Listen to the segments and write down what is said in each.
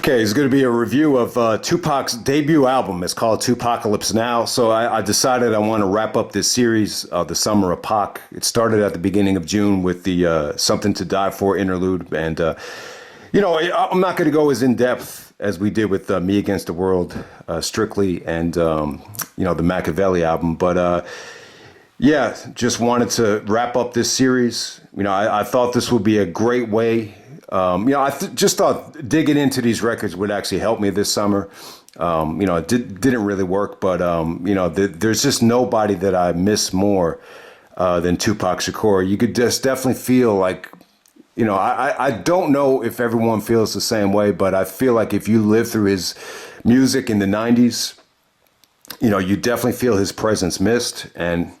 Okay, it's going to be a review of 2Pac's debut album. It's called 2Pacalypse now. So I decided I want to wrap up this series, The Summer of Pac. It started at the beginning of June with the Something to Die For interlude. And, I'm not going to go as in depth as we did with Me Against the World, Strictly, and, the Machiavelli album. But, just wanted to wrap up this series. I thought this would be a great way. Just thought digging into these records would actually help me this summer. It didn't really work, but, there's just nobody that I miss more than Tupac Shakur. You could just definitely feel like, I don't know if everyone feels the same way, but I feel like if you lived through his music in the 90s, you definitely feel his presence missed. And,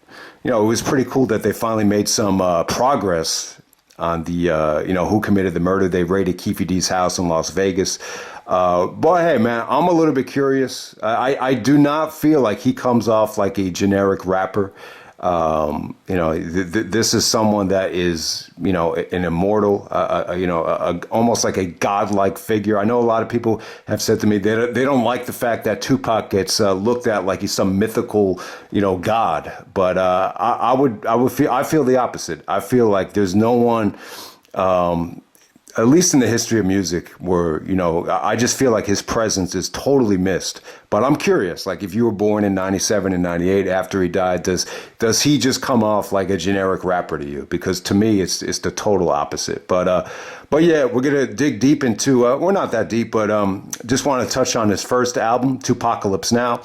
it was pretty cool that they finally made some progress on the, who committed the murder. They raided Keefe D's house in Las Vegas. But hey, man, I'm a little bit curious. I do not feel like he comes off like a generic rapper. This is someone that is, an immortal, almost like a godlike figure. I know a lot of people have said to me they don't like the fact that Tupac gets looked at like he's some mythical, god. But I feel the opposite. I feel like there's no one, at least in the history of music, where, I just feel like his presence is totally missed. But I'm curious, like if you were born in 97 and 98 after he died, does he just come off like a generic rapper to you? Because to me, it's the total opposite. But yeah, we're going to dig deep into, we're not that deep, but just want to touch on his first album, 2Pacalypse Now.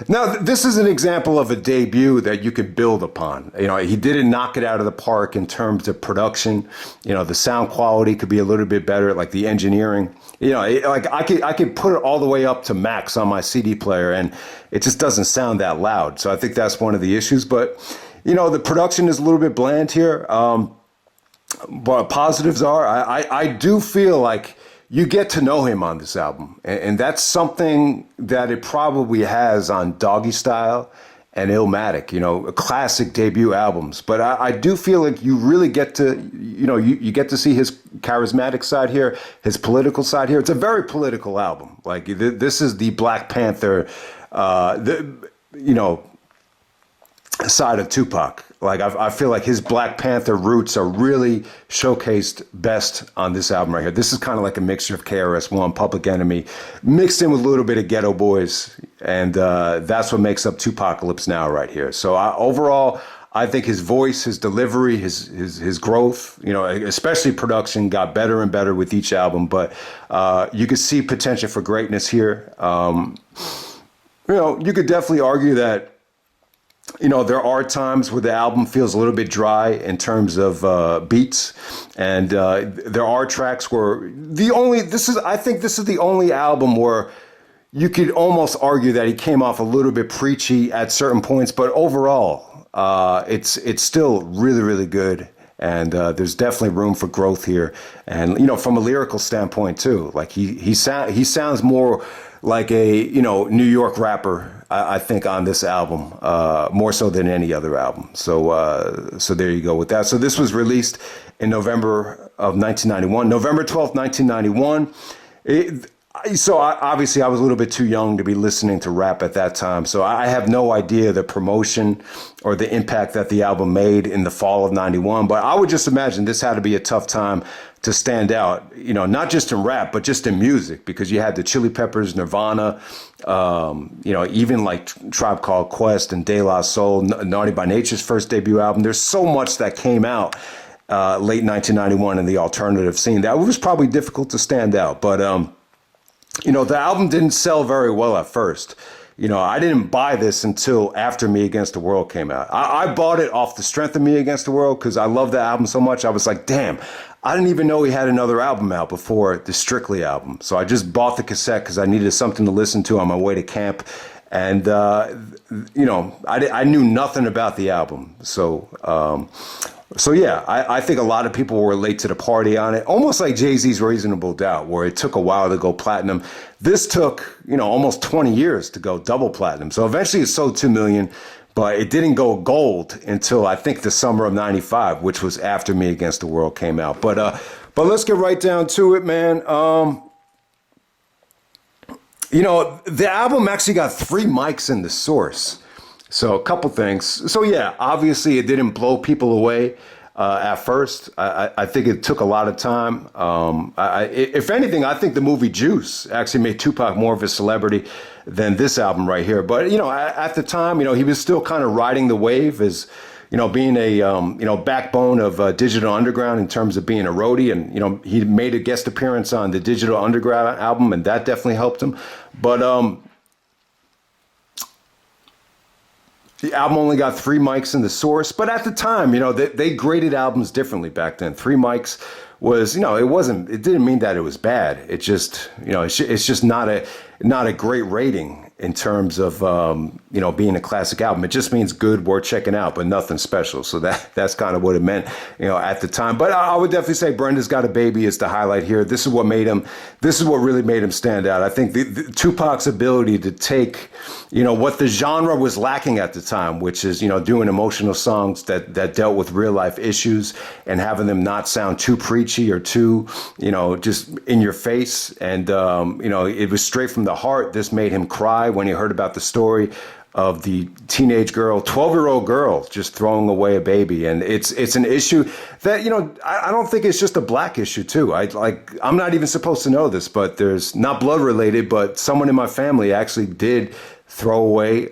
Now, this is an example of a debut that you could build upon. He didn't knock it out of the park in terms of production. The sound quality could be a little bit better, like the engineering. I could put it all the way up to max on my CD player, and it just doesn't sound that loud. So I think that's one of the issues. But, the production is a little bit bland here. But positives are, I do feel like you get to know him on this album. And that's something that it probably has on Doggy Style and Illmatic, classic debut albums. But I do feel like you really get to, you get to see his charismatic side here, his political side here. It's a very political album. Like this is the Black Panther, side of Tupac. Like I feel like his Black Panther roots are really showcased best on this album right here. This is kind of like a mixture of KRS-One, Public Enemy, mixed in with a little bit of Ghetto Boys, and that's what makes up 2Pacalypse Now right here. So overall, I think his voice, his delivery, his growth, especially production, got better and better with each album. But you could see potential for greatness here. You could definitely argue that. There are times where the album feels a little bit dry in terms of beats, and there are tracks where I think this is the only album where you could almost argue that he came off a little bit preachy at certain points, but overall, it's still really, really good. And there's definitely room for growth here, and from a lyrical standpoint too. Like he sounds more like a New York rapper, I think, on this album, more so than any other album. So there you go with that. So this was released in November of 1991, November 12th, 1991. Obviously I was a little bit too young to be listening to rap at that time. So I have no idea the promotion or the impact that the album made in the fall of 91. But I would just imagine this had to be a tough time to stand out, not just in rap, but just in music, because you had the Chili Peppers, Nirvana, even like Tribe Called Quest and De La Soul, Naughty by Nature's first debut album. There's so much that came out late 1991 in the alternative scene that was probably difficult to stand out. But, the album didn't sell very well at first. I didn't buy this until after Me Against the World came out. I bought it off the strength of Me Against the World because I love the album so much. I was like, damn, I didn't even know he had another album out before the Strictly album. So I just bought the cassette because I needed something to listen to on my way to camp. And, I knew nothing about the album. So yeah, I think a lot of people were late to the party on it, almost like Jay-Z's Reasonable Doubt, where it took a while to go platinum. This took, almost 20 years to go double platinum. So eventually it sold 2 million, but it didn't go gold until I think the summer of 95, which was after Me Against the World came out. But let's get right down to it, man. The album actually got three mics in the source. So a couple things. So yeah, obviously it didn't blow people away at first. I think it took a lot of time. If anything, I think the movie Juice actually made Tupac more of a celebrity than this album right here. But at the time, he was still kind of riding the wave as being a backbone of Digital Underground in terms of being a roadie, and he made a guest appearance on the Digital Underground album, and that definitely helped him. But the album only got three mics in the source, but at the time, they graded albums differently back then. Three mics was, it didn't mean that it was bad. It just, it's just not a great rating in terms of, being a classic album. It just means good, worth checking out, but nothing special. So that's kind of what it meant, at the time. But I would definitely say Brenda's Got a Baby is the highlight here. This is what really made him stand out. I think the Tupac's ability to take, what the genre was lacking at the time, which is, doing emotional songs that dealt with real life issues and having them not sound too preachy or too, just in your face. And, it was straight from the heart. This made him cry when he heard about the story of the teenage girl, 12-year-old girl, just throwing away a baby. And it's an issue that, I don't think it's just a black issue too. I'm not even supposed to know this, but there's not blood related, but someone in my family actually did throw away,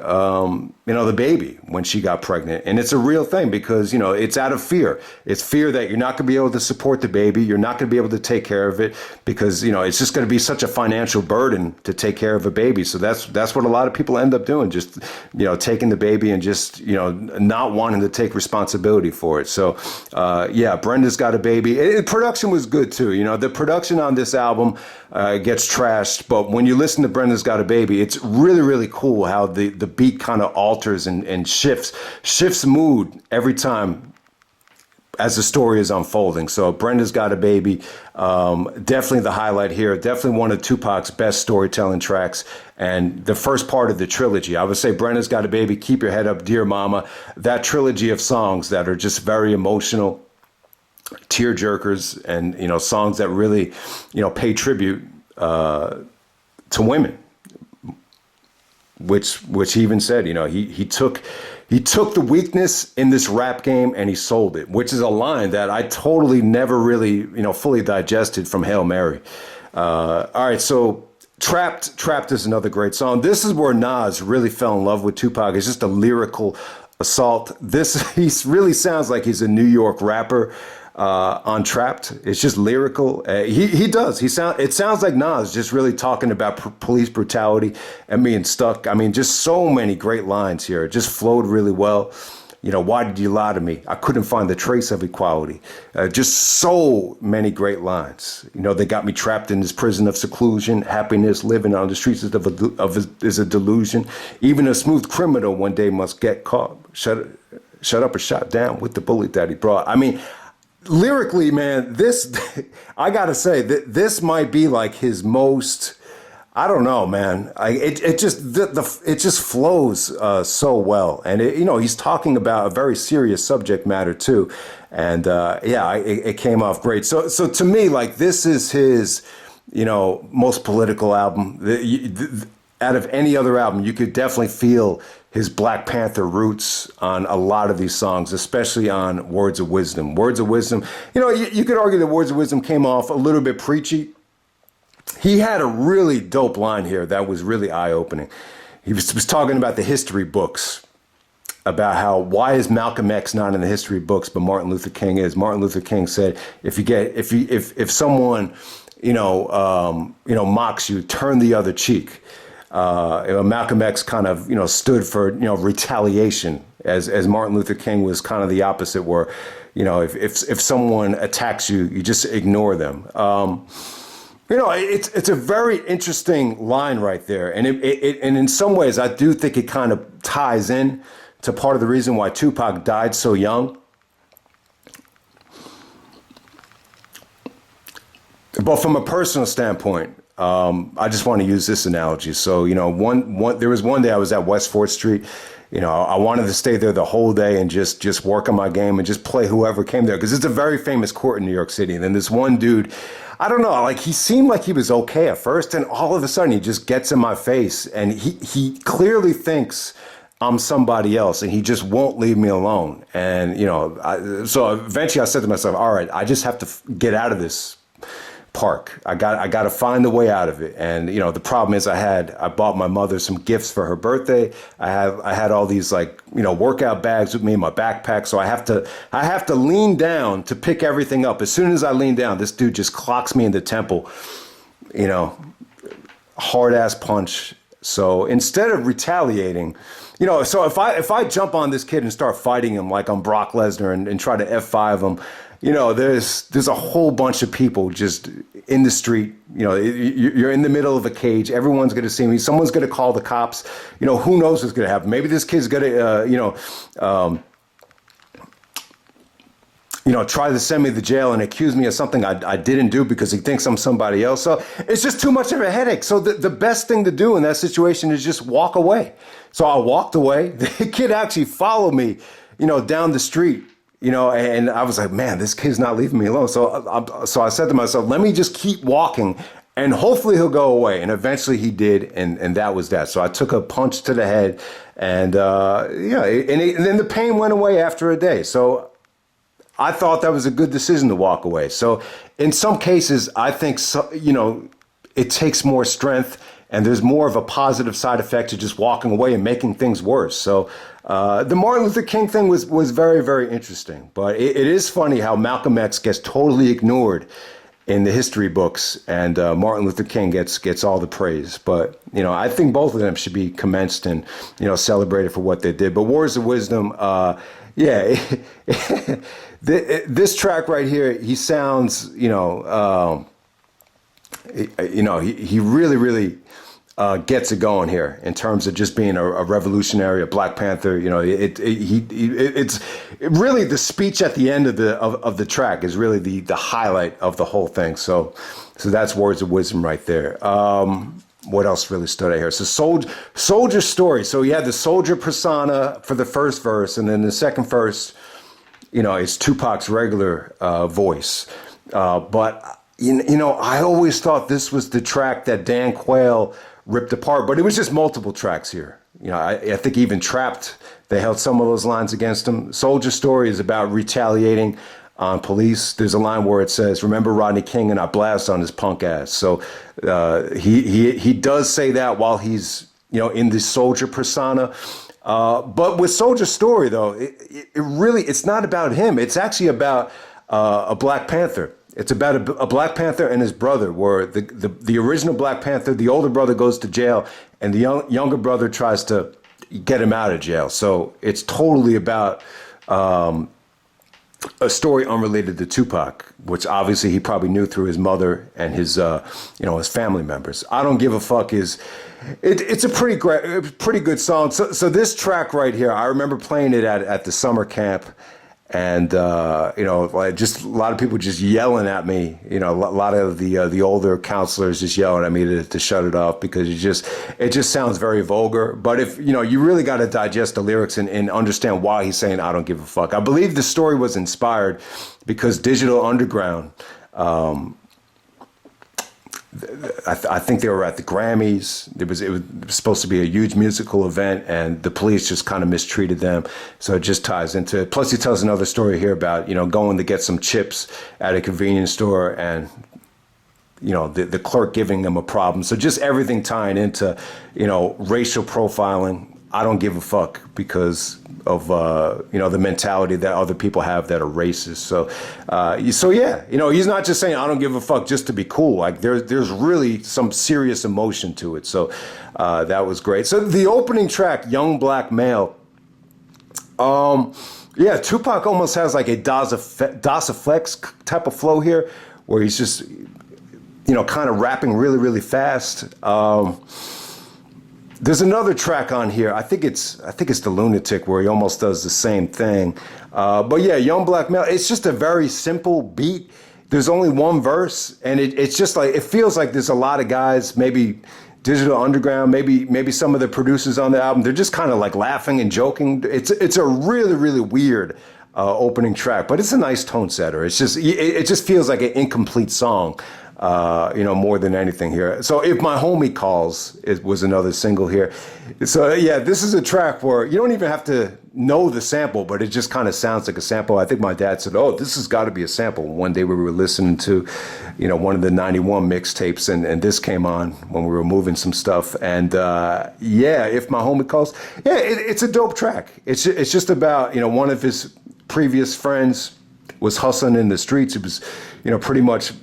the baby when she got pregnant. And it's a real thing because, it's out of fear. It's fear that you're not going to be able to support the baby. You're not going to be able to take care of it because, it's just going to be such a financial burden to take care of a baby. So that's what a lot of people end up doing, just, taking the baby and just, not wanting to take responsibility for it. So, Brenda's Got a Baby. Production was good too. The production on this album gets trashed, but when you listen to Brenda's Got a Baby, it's really, really cool how the beat kind of alters and shifts mood every time as the story is unfolding. So Brenda's Got a Baby, definitely the highlight here, definitely one of Tupac's best storytelling tracks, and the first part of the trilogy. I would say Brenda's Got a Baby, Keep Your Head Up, Dear Mama, that trilogy of songs that are just very emotional, tear jerkers, and songs that really pay tribute to women, which he even said, he took the weakness in this rap game and he sold it, which is a line that I totally never really, fully digested from Hail Mary. All right. So Trapped is another great song. This is where Nas really fell in love with Tupac. It's just a lyrical assault. He really sounds like he's a New York rapper. On Trapped, it's just lyrical. It sounds like Nas just really talking about police brutality and being stuck. I mean, just so many great lines here. It just flowed really well. Why did you lie to me? I couldn't find the trace of equality. Just so many great lines. They got me trapped in this prison of seclusion. Happiness living on the streets is a delusion. Even a smooth criminal one day must get caught. Shut up or shot down with the bullet that he brought. I mean, lyrically, man, I gotta say that this might be like his most, I don't know, man. It just flows so well, and he's talking about a very serious subject matter too, and it came off great. So to me, like, this is his, most political album. Out of any other album, you could definitely feel his Black Panther roots on a lot of these songs, especially on Words of Wisdom. Words of Wisdom, you could argue that Words of Wisdom came off a little bit preachy. He had a really dope line here that was really eye-opening. He was talking about the history books, about why is Malcolm X not in the history books, but Martin Luther King is. Martin Luther King said, if someone, mocks you, turn the other cheek. Malcolm X kind of, stood for, retaliation, as Martin Luther King was kind of the opposite, where, if someone attacks you, you just ignore them. It's a very interesting line right there. And and in some ways, I do think it kind of ties in to part of the reason why Tupac died so young. But from a personal standpoint, I just want to use this analogy. So, there was one day I was at West 4th Street, I wanted to stay there the whole day and just work on my game and just play whoever came there because it's a very famous court in New York City. And then this one dude, I don't know, like he seemed like he was okay at first, and all of a sudden he just gets in my face, and he clearly thinks I'm somebody else, and he just won't leave me alone. And so eventually I said to myself, all right, I just have to get out of this park. I got to find a way out of it. And the problem is I bought my mother some gifts for her birthday. I had all these workout bags with me in my backpack, so I have to lean down to pick everything up. As soon as I lean down, this dude just clocks me in the temple. Hard ass punch. So instead of retaliating, so if I jump on this kid and start fighting him like I'm Brock Lesnar and try to F5 him, there's a whole bunch of people just in the street. You're in the middle of a cage. Everyone's going to see me. Someone's going to call the cops. Who knows what's going to happen? Maybe this kid's going to, try to send me to jail and accuse me of something I didn't do because he thinks I'm somebody else. So it's just too much of a headache. So the best thing to do in that situation is just walk away. So I walked away. The kid actually followed me, down the street. And I was like, man, this kid's not leaving me alone. So I said to myself, let me just keep walking and hopefully he'll go away. And eventually he did. And that was that. So I took a punch to the head and then the pain went away after a day. So I thought that was a good decision to walk away. So in some cases, I think, it takes more strength and there's more of a positive side effect to just walking away and making things worse. So the Martin Luther King thing was very, very interesting. But it is funny how Malcolm X gets totally ignored in the history books and Martin Luther King gets all the praise. But, I think both of them should be commenced and, celebrated for what they did. But Words of Wisdom, this track right here, he sounds, he really, really gets it going here in terms of just being a revolutionary, a Black Panther. It's really the speech at the end of the track is really the highlight of the whole thing. So that's Words of Wisdom right there. What else really stood out here? So Soldier Story. So you had the soldier persona for the first verse, and then the second verse, it's 2Pac's regular voice. But I always thought this was the track that Dan Quayle ripped apart, but it was just multiple tracks here. I think even Trapped, they held some of those lines against him. Soldier Story is about retaliating on police. There's a line where it says, "Remember Rodney King and I blast on his punk ass." So he does say that while he's in the soldier persona. But with Soldier Story though, it's not about him. It's actually about a Black Panther. It's about a Black Panther and his brother, where the original Black Panther, the older brother goes to jail, and the younger brother tries to get him out of jail. So it's totally about a story unrelated to 2Pac, which obviously he probably knew through his mother and his his family members. I Don't Give a Fuck it's a pretty good song. So this track right here, I remember playing it at the summer camp. And, just a lot of people just yelling at me, a lot of the older counselors just yelling at me to shut it off because it just sounds very vulgar. But if, you really got to digest the lyrics and understand why he's saying, I don't give a fuck. I believe the story was inspired because Digital Underground, I think they were at the Grammys. It was supposed to be a huge musical event, and the police just kind of mistreated them. So it just ties into it. Plus, he tells another story here about going to get some chips at a convenience store, and the clerk giving them a problem. So just everything tying into racial profiling. I don't give a fuck because of the mentality that other people have that are racist. So yeah, he's not just saying I don't give a fuck just to be cool. Like there's really some serious emotion to it. So that was great. So the opening track, Young Black Male. Yeah, 2Pac almost has like a Das Effects type of flow here, where he's just kind of rapping really, really fast. There's another track on here. I think it's The Lunatic, where he almost does the same thing. But yeah, Young Black Male. It's just a very simple beat. There's only one verse, and it's just like it feels like there's a lot of guys maybe Digital Underground, maybe some of the producers on the album, they're just kind of like laughing and joking. It's a really, really weird opening track, but it's a nice tone setter. It just feels like an incomplete song, more than anything here. So If My Homie Calls, it was another single here. So yeah, this is a track where you don't even have to know the sample, but it just kind of sounds like a sample. I think my dad said, "Oh, this has got to be a sample." One day we were listening to, one of the '91 mixtapes, and this came on when we were moving some stuff. And If My Homie Calls, yeah, it's a dope track. It's just about one of his previous friends was hustling in the streets. It was pretty much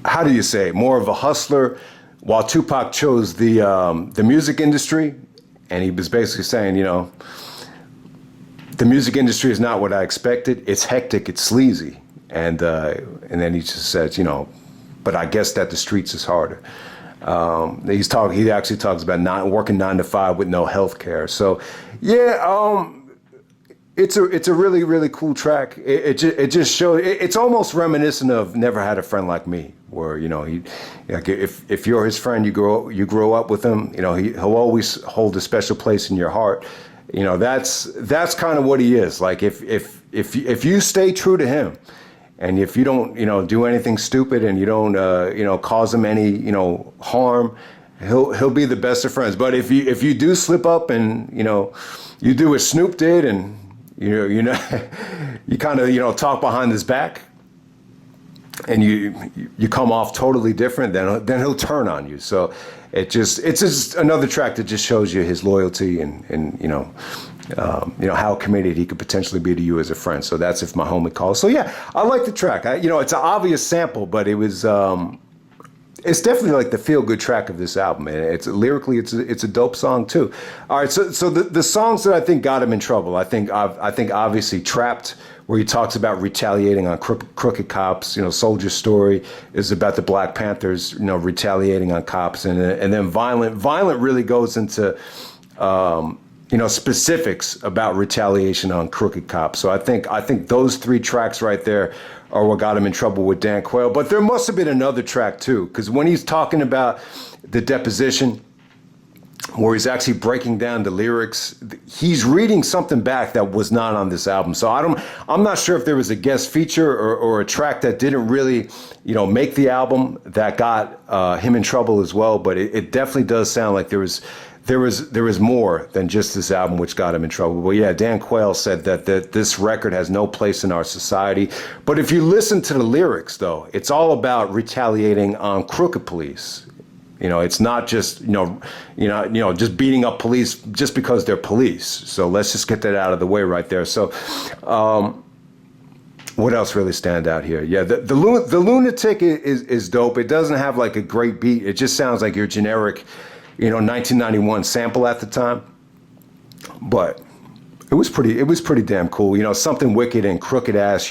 how do you say, more of a hustler, while Tupac chose the music industry. And he was basically saying, the music industry is not what I expected. It's hectic, it's sleazy. And then he just says, but I guess that the streets is harder. He actually talks about not working 9 to 5 with no health care. So yeah, it's a really, really cool track. It just shows. It's almost reminiscent of Never Had a Friend Like Me, where if you're his friend, you grow up with him. He'll always hold a special place in your heart. That's kind of what he is. Like if you stay true to him, and if you don't do anything stupid, and you don't cause him any harm, he'll be the best of friends. But if you do slip up and you do what Snoop did, and you kind of talk behind his back, and you come off totally different, then he'll turn on you. So it's just another track that just shows you his loyalty and how committed he could potentially be to you as a friend. So that's If My Homie Calls. So yeah, I like the track. It's an obvious sample, but it was it's definitely like the feel-good track of this album. And it's lyrically, it's a dope song too. All right, so the songs that I think got him in trouble, I think obviously Trapped, where he talks about retaliating on crooked cops. Soldier Story is about the Black Panthers, retaliating on cops, and then Violent really goes into specifics about retaliation on crooked cops. So I think those 3 tracks right there are what got him in trouble with Dan Quayle. But there must have been another track too, because when he's talking about the deposition, where he's actually breaking down the lyrics, he's reading something back that was not on this album. So I'm not sure if there was a guest feature or a track that didn't really, make the album that got him in trouble as well. But it definitely does sound like there was more than just this album which got him in trouble. But yeah, Dan Quayle said that this record has no place in our society. But if you listen to the lyrics, though, it's all about retaliating on crooked police. It's not just just beating up police just because they're police. So let's just get that out of the way right there. So what else really stand out here? Yeah, the Lunatic is dope. It doesn't have like a great beat. It just sounds like your generic 1991 sample at the time, but it was pretty damn cool. Something Wicked and Crooked Ass,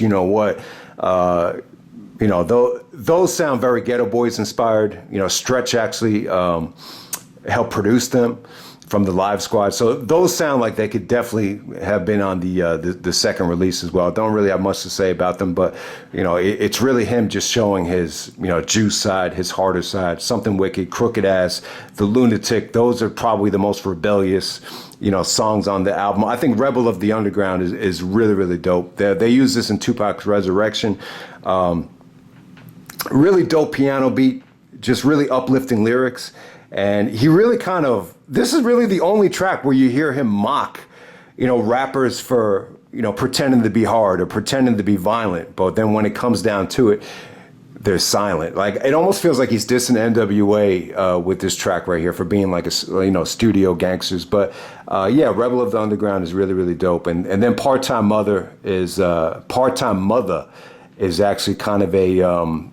those sound very Ghetto Boys inspired. Stretch actually helped produce them from the Live Squad, so those sound like they could definitely have been on the second release as well. Don't really have much to say about them, but it's really him just showing his juice side, his harder side. Something Wicked, Crooked Ass, The Lunatic, those are probably the most rebellious songs on the album. I think Rebel of the Underground is really, really dope. They use this in 2Pac's Resurrection. Really dope piano beat, just really uplifting lyrics. And he really this is really the only track where you hear him mock, rappers for, pretending to be hard or pretending to be violent. But then when it comes down to it, they're silent. Like, it almost feels like he's dissing NWA with this track right here for being like studio gangsters. But yeah, Rebel of the Underground is really, really dope. And then Part-Time Mother is actually kind of a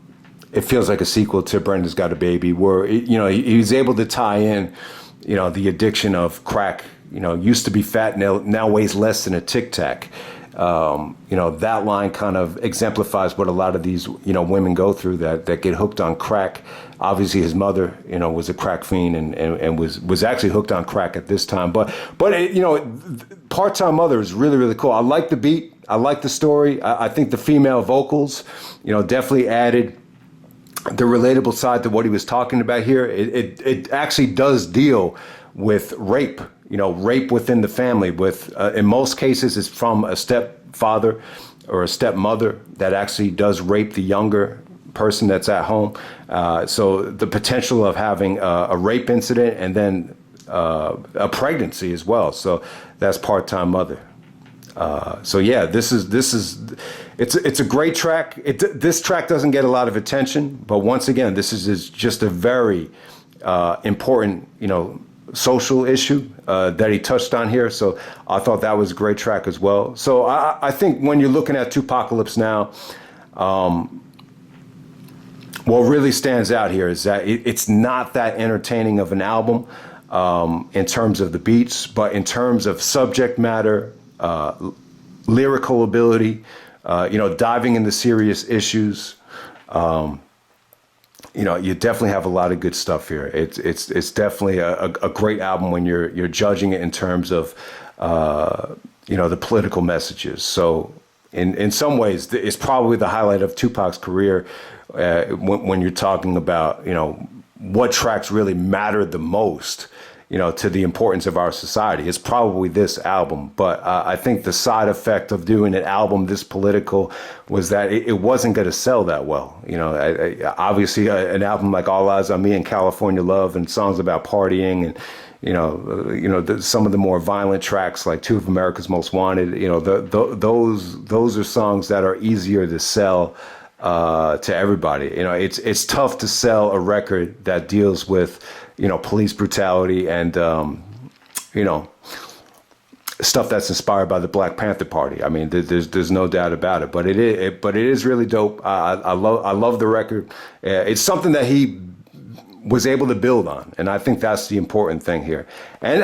it feels like a sequel to Brenda's Got a Baby, where he's able to tie in the addiction of crack. Used to be fat, now weighs less than a Tic Tac. That line kind of exemplifies what a lot of these women go through that get hooked on crack. Obviously his mother was a crack fiend and was actually hooked on crack at this time, but Part-Time Mother is really, really cool. I like the beat. I like the story. I think the female vocals, definitely added the relatable side to what he was talking about here. It actually does deal with rape, rape within the family. With in most cases, it's from a stepfather or a stepmother that actually does rape the younger person that's at home. So the potential of having a rape incident and then a pregnancy as well. So that's part-time mother. So yeah, this is it's a great track. This track doesn't get a lot of attention, but once again, this is just a very important, social issue that he touched on here. So I thought that was a great track as well. So I think when you're looking at 2Pacalypse now, what really stands out here is that it's not that entertaining of an album in terms of the beats, but in terms of subject matter, lyrical ability, diving into serious issues. You definitely have a lot of good stuff here. It's definitely a great album when you're judging it in terms of the political messages. So in some ways, it's probably the highlight of Tupac's career when you're talking about what tracks really mattered the most, to the importance of our society. It's probably this album. But I think the side effect of doing an album this political was that it wasn't going to sell that well. Obviously an album like All Eyes on Me and California Love and songs about partying and, some of the more violent tracks like Two of America's Most Wanted, those are songs that are easier to sell to everybody. It's tough to sell a record that deals with, police brutality and, stuff that's inspired by the Black Panther Party. I mean, there's no doubt about it. But it is really dope. I love the record. It's something that he was able to build on, and I think that's the important thing here. And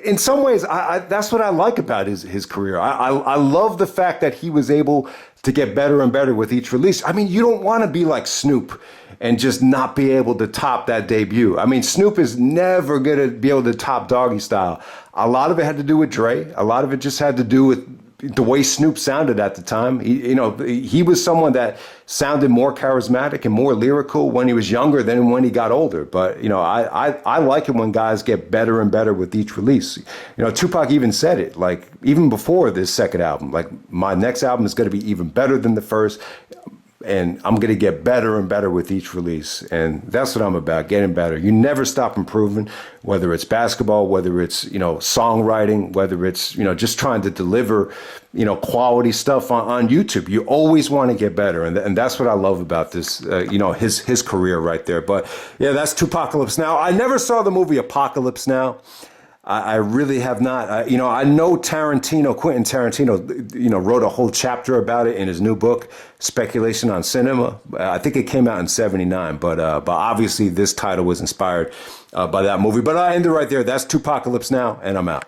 in some ways, that's what I like about his career. I love the fact that he was able to get better and better with each release. I mean, you don't want to be like Snoop and just not be able to top that debut. I mean, Snoop is never going to be able to top Doggy Style. A lot of it had to do with Dre. A lot of it just had to do with the way Snoop sounded at the time. He was someone that sounded more charismatic and more lyrical when he was younger than when he got older. But, I like it when guys get better and better with each release. Tupac even said it, like, even before this second album, like, my next album is going to be even better than the first. And I'm going to get better and better with each release. And that's what I'm about, getting better. You never stop improving, whether it's basketball, whether it's, songwriting, whether it's, just trying to deliver, quality stuff on YouTube. You always want to get better. And that's what I love about this, his career right there. But yeah, that's 2Pacalypse Now. I never saw the movie Apocalypse Now. I really have not. I know Quentin Tarantino, wrote a whole chapter about it in his new book, Speculation on Cinema. I think it came out in '79, but obviously this title was inspired by that movie. But I end it right there. That's 2Pacalypse Now, and I'm out.